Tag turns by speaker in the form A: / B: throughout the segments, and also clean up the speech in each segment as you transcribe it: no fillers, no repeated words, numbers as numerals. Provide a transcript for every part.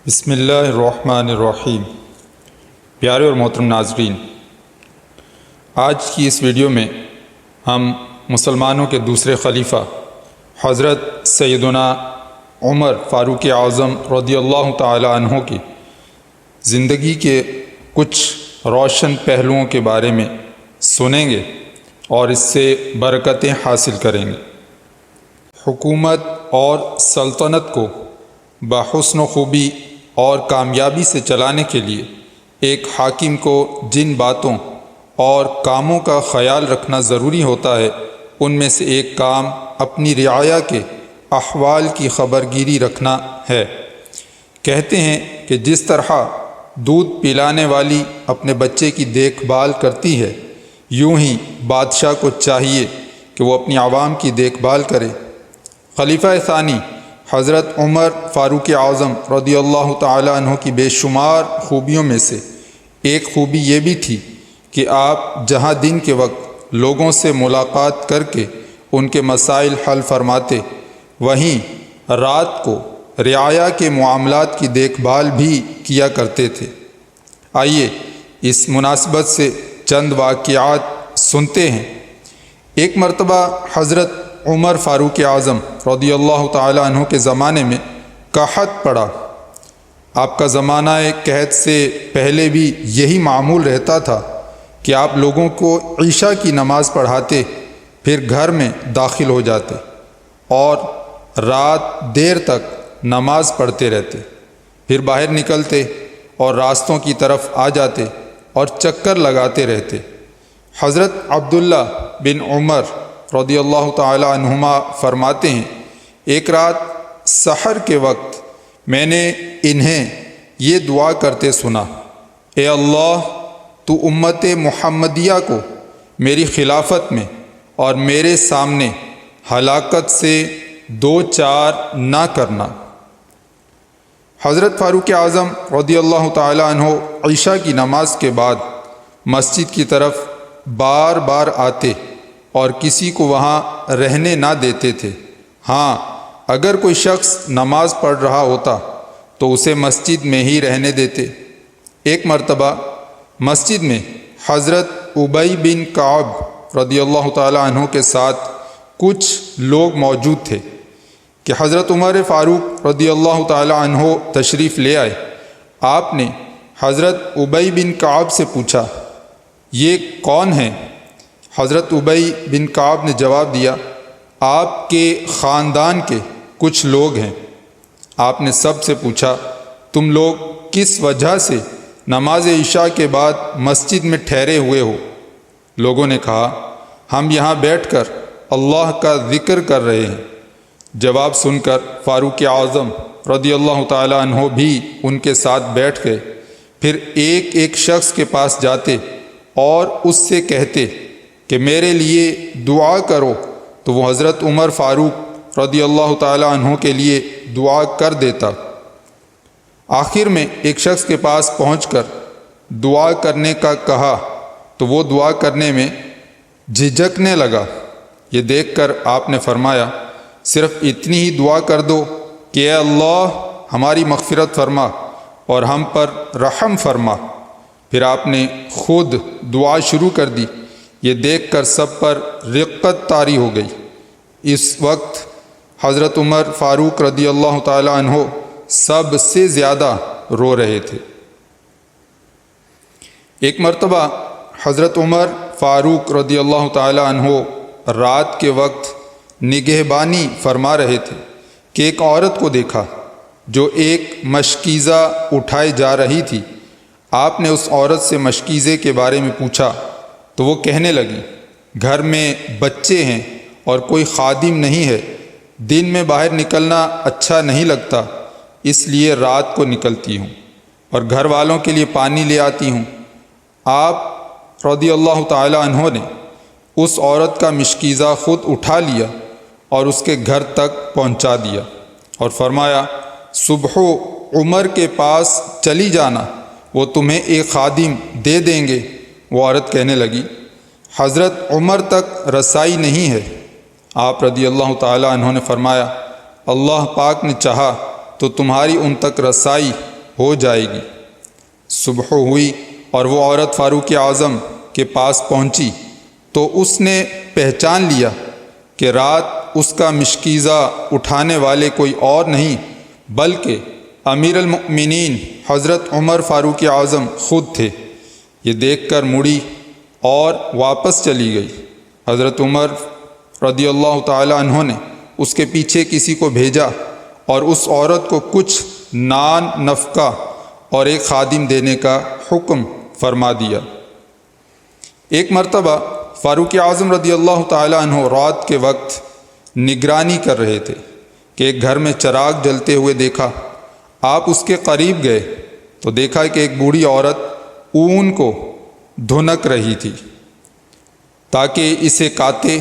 A: بسم اللہ الرحمن الرحیم۔ پیارے اور محترم ناظرین، آج کی اس ویڈیو میں ہم مسلمانوں کے دوسرے خلیفہ حضرت سیدنا عمر فاروق اعظم رضی اللہ تعالی عنہ کی زندگی کے کچھ روشن پہلوؤں کے بارے میں سنیں گے اور اس سے برکتیں حاصل کریں گے۔ حکومت اور سلطنت کو بحسن و خوبی اور کامیابی سے چلانے کے لیے ایک حاکم کو جن باتوں اور کاموں کا خیال رکھنا ضروری ہوتا ہے، ان میں سے ایک کام اپنی رعایا کے احوال کی خبرگیری رکھنا ہے۔ کہتے ہیں کہ جس طرح دودھ پلانے والی اپنے بچے کی دیکھ بھال کرتی ہے، یوں ہی بادشاہ کو چاہیے کہ وہ اپنی عوام کی دیکھ بھال کرے۔ خلیفہ ثانی حضرت عمر فاروق اعظم رضی اللہ تعالی عنہ کی بے شمار خوبیوں میں سے ایک خوبی یہ بھی تھی کہ آپ جہاں دن کے وقت لوگوں سے ملاقات کر کے ان کے مسائل حل فرماتے، وہیں رات کو رعایا کے معاملات کی دیکھ بھال بھی کیا کرتے تھے۔ آئیے اس مناسبت سے چند واقعات سنتے ہیں۔ ایک مرتبہ حضرت عمر فاروق اعظم رضی اللہ تعالی عنہ کے زمانے میں قحط پڑا۔ آپ کا زمانہ قحط سے پہلے بھی یہی معمول رہتا تھا کہ آپ لوگوں کو عشاء کی نماز پڑھاتے، پھر گھر میں داخل ہو جاتے اور رات دیر تک نماز پڑھتے رہتے، پھر باہر نکلتے اور راستوں کی طرف آ جاتے اور چکر لگاتے رہتے۔ حضرت عبداللہ بن عمر رضی اللہ تعالی عنہما فرماتے ہیں، ایک رات سحر کے وقت میں نے انہیں یہ دعا کرتے سنا، اے اللہ، تو امت محمدیہ کو میری خلافت میں اور میرے سامنے ہلاکت سے دو چار نہ کرنا۔ حضرت فاروق اعظم رضی اللہ تعالی عنہ عشاء کی نماز کے بعد مسجد کی طرف بار بار آتے اور کسی کو وہاں رہنے نہ دیتے تھے۔ ہاں، اگر کوئی شخص نماز پڑھ رہا ہوتا تو اسے مسجد میں ہی رہنے دیتے۔ ایک مرتبہ مسجد میں حضرت ابی بن کعب رضی اللہ تعالی عنہ کے ساتھ کچھ لوگ موجود تھے کہ حضرت عمر فاروق رضی اللہ تعالی عنہ تشریف لے آئے۔ آپ نے حضرت ابی بن کعب سے پوچھا، یہ کون ہیں؟ حضرت ابی بن کعب نے جواب دیا، آپ کے خاندان کے کچھ لوگ ہیں۔ آپ نے سب سے پوچھا، تم لوگ کس وجہ سے نماز عشاء کے بعد مسجد میں ٹھہرے ہوئے ہو؟ لوگوں نے کہا، ہم یہاں بیٹھ کر اللہ کا ذکر کر رہے ہیں۔ جواب سن کر فاروق اعظم رضی اللہ تعالی عنہ بھی ان کے ساتھ بیٹھ گئے، پھر ایک ایک شخص کے پاس جاتے اور اس سے کہتے کہ میرے لیے دعا کرو، تو وہ حضرت عمر فاروق رضی اللہ تعالی عنہ کے لیے دعا کر دیتا۔ آخر میں ایک شخص کے پاس پہنچ کر دعا کرنے کا کہا تو وہ دعا کرنے میں جھجکنے لگا۔ یہ دیکھ کر آپ نے فرمایا، صرف اتنی ہی دعا کر دو کہ اے اللہ، ہماری مغفرت فرما اور ہم پر رحم فرما۔ پھر آپ نے خود دعا شروع کر دی۔ یہ دیکھ کر سب پر رقت طاری ہو گئی۔ اس وقت حضرت عمر فاروق رضی اللہ تعالی عنہ سب سے زیادہ رو رہے تھے۔ ایک مرتبہ حضرت عمر فاروق رضی اللہ تعالی عنہ رات کے وقت نگہبانی فرما رہے تھے کہ ایک عورت کو دیکھا جو ایک مشکیزہ اٹھائے جا رہی تھی۔ آپ نے اس عورت سے مشکیزے کے بارے میں پوچھا تو وہ کہنے لگی، گھر میں بچے ہیں اور کوئی خادم نہیں ہے، دن میں باہر نکلنا اچھا نہیں لگتا، اس لیے رات کو نکلتی ہوں اور گھر والوں کے لیے پانی لے آتی ہوں۔ آپ رضی اللہ تعالی عنہ نے اس عورت کا مشکیزہ خود اٹھا لیا اور اس کے گھر تک پہنچا دیا اور فرمایا، صبح عمر کے پاس چلی جانا، وہ تمہیں ایک خادم دے دیں گے۔ وہ عورت کہنے لگی، حضرت عمر تک رسائی نہیں ہے۔ آپ رضی اللہ تعالی عنہ نے فرمایا، اللہ پاک نے چاہا تو تمہاری ان تک رسائی ہو جائے گی۔ صبح ہوئی اور وہ عورت فاروق اعظم کے پاس پہنچی تو اس نے پہچان لیا کہ رات اس کا مشکیزہ اٹھانے والے کوئی اور نہیں بلکہ امیر المؤمنین حضرت عمر فاروق اعظم خود تھے۔ یہ دیکھ کر مڑی اور واپس چلی گئی۔ حضرت عمر رضی اللہ تعالی عنہ نے اس کے پیچھے کسی کو بھیجا اور اس عورت کو کچھ نان نفقہ اور ایک خادم دینے کا حکم فرما دیا۔ ایک مرتبہ فاروق اعظم رضی اللہ تعالی عنہ رات کے وقت نگرانی کر رہے تھے کہ ایک گھر میں چراغ جلتے ہوئے دیکھا۔ آپ اس کے قریب گئے تو دیکھا کہ ایک بوڑھی عورت اون کو دھنک رہی تھی تاکہ اسے کاتے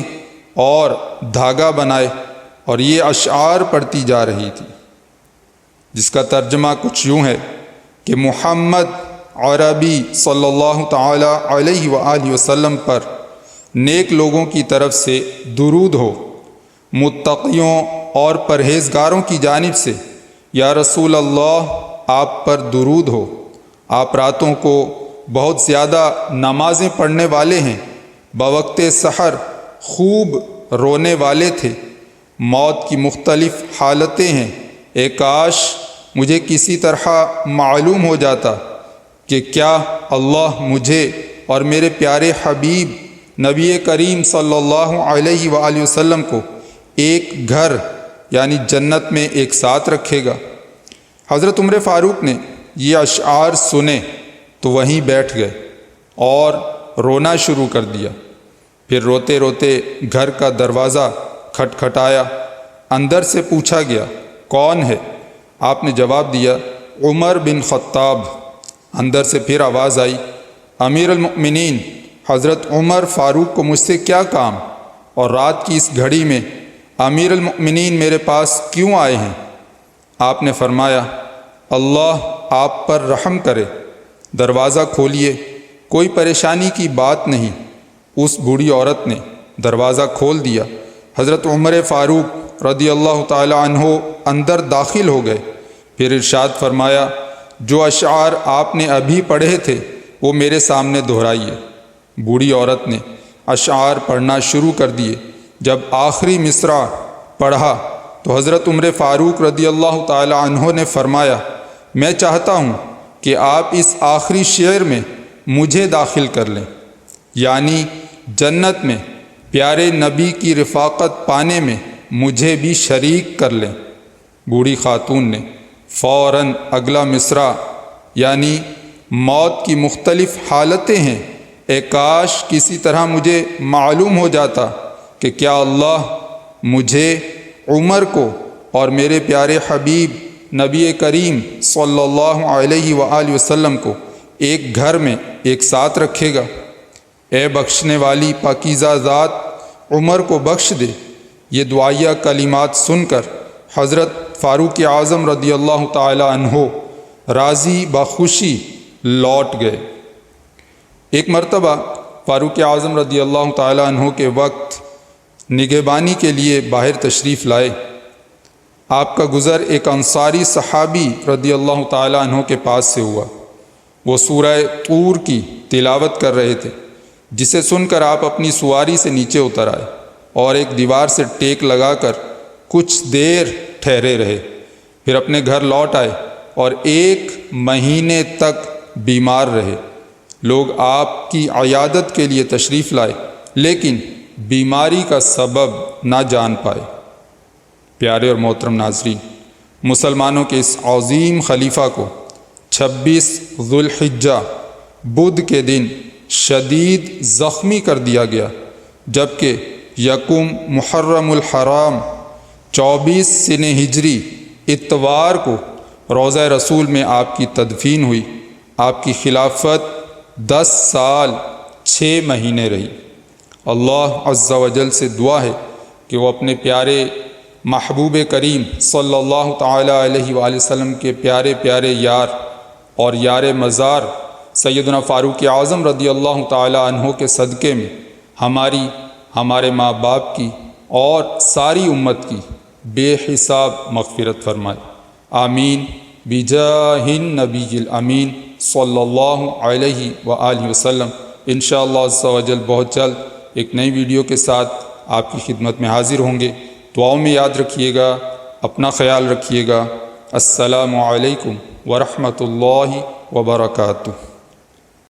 A: اور دھاگا بنائے، اور یہ اشعار پڑھتی جا رہی تھی جس کا ترجمہ کچھ یوں ہے کہ محمد عربی صلی اللہ تعالی علیہ وآلہ وسلم پر نیک لوگوں کی طرف سے درود ہو، متقیوں اور پرہیزگاروں کی جانب سے یا رسول اللہ آپ پر درود ہو۔ آپ راتوں کو بہت زیادہ نمازیں پڑھنے والے ہیں، بوقت سحر خوب رونے والے تھے، موت کی مختلف حالتیں ہیں۔ اے کاش مجھے کسی طرح معلوم ہو جاتا کہ کیا اللہ مجھے اور میرے پیارے حبیب نبی کریم صلی اللہ علیہ وآلہ وسلم کو ایک گھر یعنی جنت میں ایک ساتھ رکھے گا۔ حضرت عمر فاروق نے یہ اشعار سنے تو وہیں بیٹھ گئے اور رونا شروع کر دیا۔ پھر روتے روتے گھر کا دروازہ کھٹکھٹایا، اندر سے پوچھا گیا کون ہے؟ آپ نے جواب دیا عمر بن خطاب۔ اندر سے پھر آواز آئی امیر المؤمنین حضرت عمر فاروق کو مجھ سے کیا کام، اور رات کی اس گھڑی میں امیر المؤمنین میرے پاس کیوں آئے ہیں؟ آپ نے فرمایا اللہ آپ پر رحم کرے، دروازہ کھولیے، کوئی پریشانی کی بات نہیں۔ اس بوڑھی عورت نے دروازہ کھول دیا۔ حضرت عمر فاروق رضی اللہ تعالی عنہ اندر داخل ہو گئے۔ پھر ارشاد فرمایا جو اشعار آپ نے ابھی پڑھے تھے وہ میرے سامنے دہرائیے۔ بوڑھی عورت نے اشعار پڑھنا شروع کر دیے۔ جب آخری مصرع پڑھا تو حضرت عمر فاروق رضی اللہ تعالی عنہ نے فرمایا میں چاہتا ہوں کہ آپ اس آخری شعر میں مجھے داخل کر لیں، یعنی جنت میں پیارے نبی کی رفاقت پانے میں مجھے بھی شریک کر لیں۔ بوڑھی خاتون نے فوراً اگلا مصرع یعنی موت کی مختلف حالتیں ہیں، اے کاش کسی طرح مجھے معلوم ہو جاتا کہ کیا اللہ مجھے عمر کو اور میرے پیارے حبیب نبی کریم صلی اللہ علیہ وآلہ وسلم کو ایک گھر میں ایک ساتھ رکھے گا۔ اے بخشنے والی پاکیزہ ذات عمر کو بخش دے۔ یہ دعائیہ کلمات سن کر حضرت فاروق اعظم رضی اللہ تعالی عنہ راضی بخوشی لوٹ گئے۔ ایک مرتبہ فاروق اعظم رضی اللہ تعالی عنہ کے وقت نگہبانی کے لیے باہر تشریف لائے۔ آپ کا گزر ایک انصاری صحابی رضی اللہ تعالی عنہ کے پاس سے ہوا۔ وہ سورہ طور کی تلاوت کر رہے تھے، جسے سن کر آپ اپنی سواری سے نیچے اتر آئے اور ایک دیوار سے ٹیک لگا کر کچھ دیر ٹھہرے رہے۔ پھر اپنے گھر لوٹ آئے اور 1 مہینے تک بیمار رہے۔ لوگ آپ کی عیادت کے لیے تشریف لائے لیکن بیماری کا سبب نہ جان پائے۔ پیارے اور محترم ناظرین، مسلمانوں کے اس عظیم خلیفہ کو 26 ذو الحجہ بدھ کے دن شدید زخمی کر دیا گیا، جبکہ 1 محرم الحرام 24 سن ہجری اتوار کو روضہ رسول میں آپ کی تدفین ہوئی۔ آپ کی خلافت 10 سال 6 مہینے رہی۔ اللہ عز و جل سے دعا ہے کہ وہ اپنے پیارے محبوب کریم صلی اللہ تعالی علیہ وآلہ وسلم کے پیارے پیارے یار اور یار مزار سیدنا فاروق اعظم رضی اللہ تعالی عنہ کے صدقے میں ہماری، ہمارے ماں باپ کی اور ساری امت کی بے حساب مغفرت فرمائے۔ آمین بجاہ النبی الامین صلی اللہ علیہ وآلہ وسلم۔ انشاءاللہ عز و جل بہت جلد ایک نئی ویڈیو کے ساتھ آپ کی خدمت میں حاضر ہوں گے۔ دعاؤں میں یاد رکھیے گا، اپنا خیال رکھیے گا۔ السلام علیکم ورحمۃ اللہ وبرکاتہ۔